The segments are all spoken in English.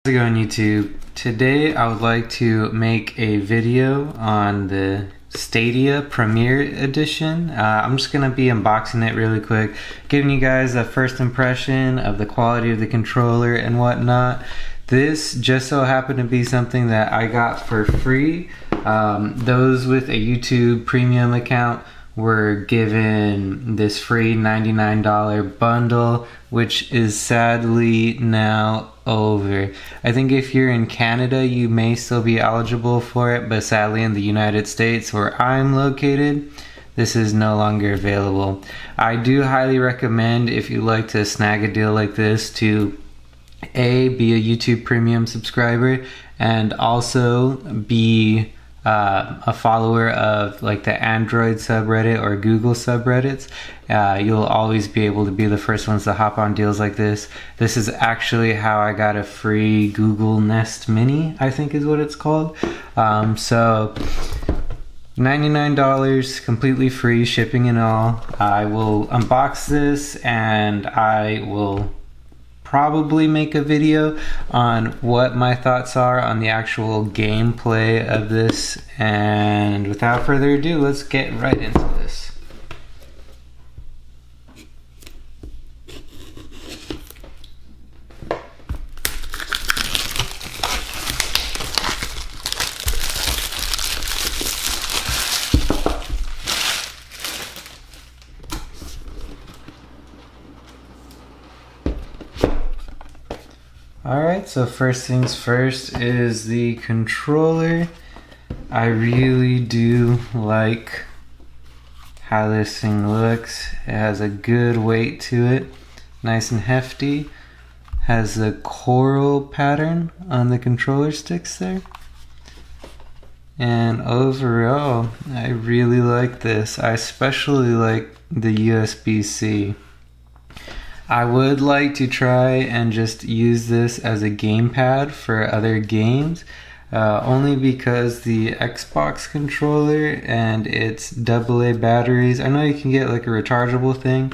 How's it going, YouTube? Today I would like to make a video on the Stadia Premier Edition. I'm just going to be unboxing it really quick, giving you guys a first impression of the quality of the controller and whatnot. This just so happened to be something that I got for free. Those with a YouTube Premium account were given this free $99 bundle, which is sadly now over. I think if you're in Canada, you may still be eligible for it, but sadly in the United States, where I'm located, this is no longer available. I do highly recommend, if you like to snag a deal like this, to be a YouTube Premium subscriber and also be a follower of like the Android subreddit or Google subreddits. You'll always be able to be the first ones to hop on deals like this. This is actually how I got a free Google Nest Mini, I think is what it's called. So $99, completely free, shipping and all. I will unbox this and I will probably make a video on what my thoughts are on the actual gameplay of this, and without further ado, let's get right into this. Alright, so first things first is the controller. I really do like how this thing looks. It has a good weight to it, nice and hefty. Has the coral pattern on the controller sticks there. And overall, I really like this. I especially like the USB-C. I would like to try and just use this as a gamepad for other games, only because the Xbox controller and its AA batteries, I know you can get like a rechargeable thing,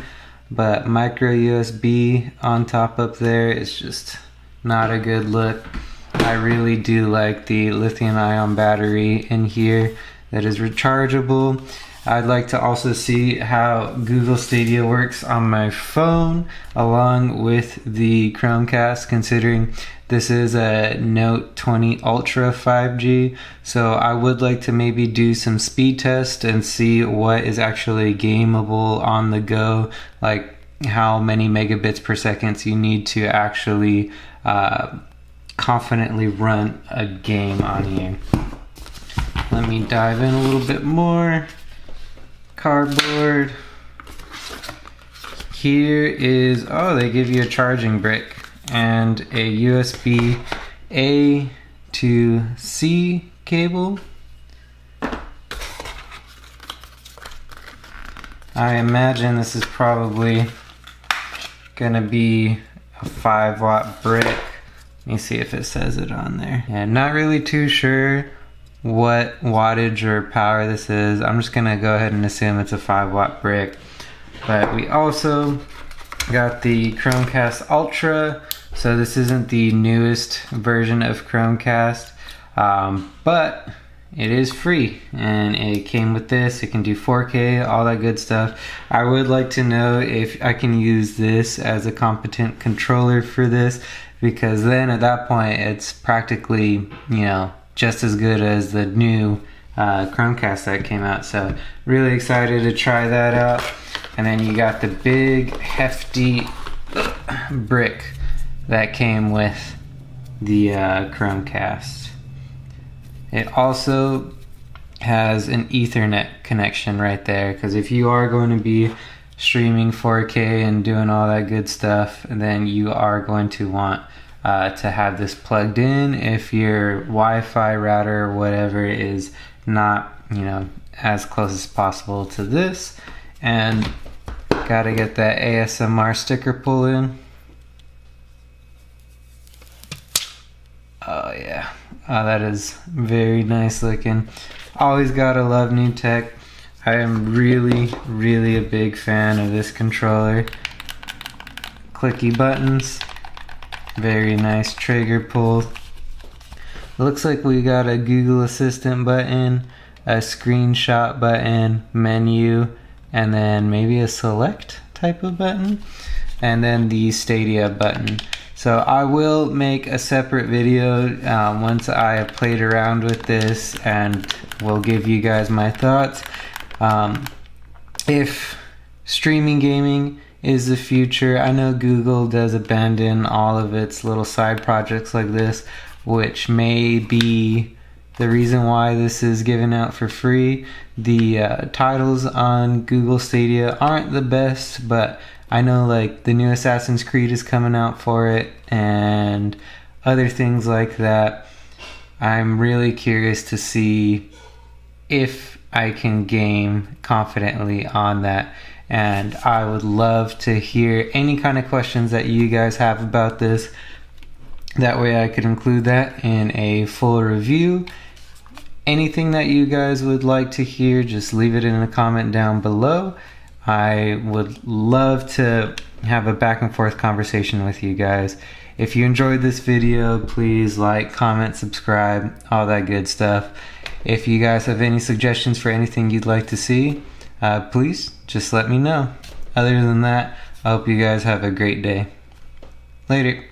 but micro USB on top up there is just not a good look. I really do like the lithium ion battery in here that is rechargeable. I'd like to also see how Google Stadia works on my phone along with the Chromecast, considering this is a Note 20 Ultra 5G. So I would like to maybe do some speed test and see what is actually gameable on the go, like how many megabits per second you need to actually confidently run a game on here. Let me dive in a little bit more. Cardboard. Here is, oh, they give you a charging brick and a USB A to C cable. I imagine this is probably gonna be a 5-watt brick. Let me see if it says it on there. Yeah, not really too sure what wattage or power this is. I'm just gonna go ahead and assume it's a 5-watt brick. But we also got the Chromecast Ultra, so this isn't the newest version of Chromecast, but it is free and it came with this. It can do 4K, all that good stuff. I would like to know if I can use this as a competent controller for this, because then at that point it's practically, you know, just as good as the new Chromecast that came out. So really excited to try that out. And then you got the big hefty brick that came with the Chromecast. It also has an Ethernet connection right there, because if you are going to be streaming 4K and doing all that good stuff, then you are going to want to have this plugged in if your Wi-Fi router or whatever is not, you know, as close as possible to this. And gotta get that ASMR sticker pull in. Oh yeah, oh, that is very nice looking. Always gotta love new tech. I am really a big fan of this controller. Clicky buttons. Very nice trigger pull. Looks like we got a Google Assistant button, a screenshot button, menu, and then maybe a select type of button, and then the Stadia button. So I will make a separate video once I have played around with this, and will give you guys my thoughts. If streaming gaming is the future, I know Google does abandon all of its little side projects like this, which may be the reason why this is given out for free. The titles on Google Stadia aren't the best, but I know like the new Assassin's Creed is coming out for it and other things like that. I'm really curious to see if I can game confidently on that, and I would love to hear any kind of questions that you guys have about this. That way I could include that in a full review. Anything that you guys would like to hear, just leave it in a comment down below. I would love to have a back and forth conversation with you guys. If you enjoyed this video, please like, comment, subscribe, all that good stuff. If you guys have any suggestions for anything you'd like to see, please just let me know. Other than that, I hope you guys have a great day. Later.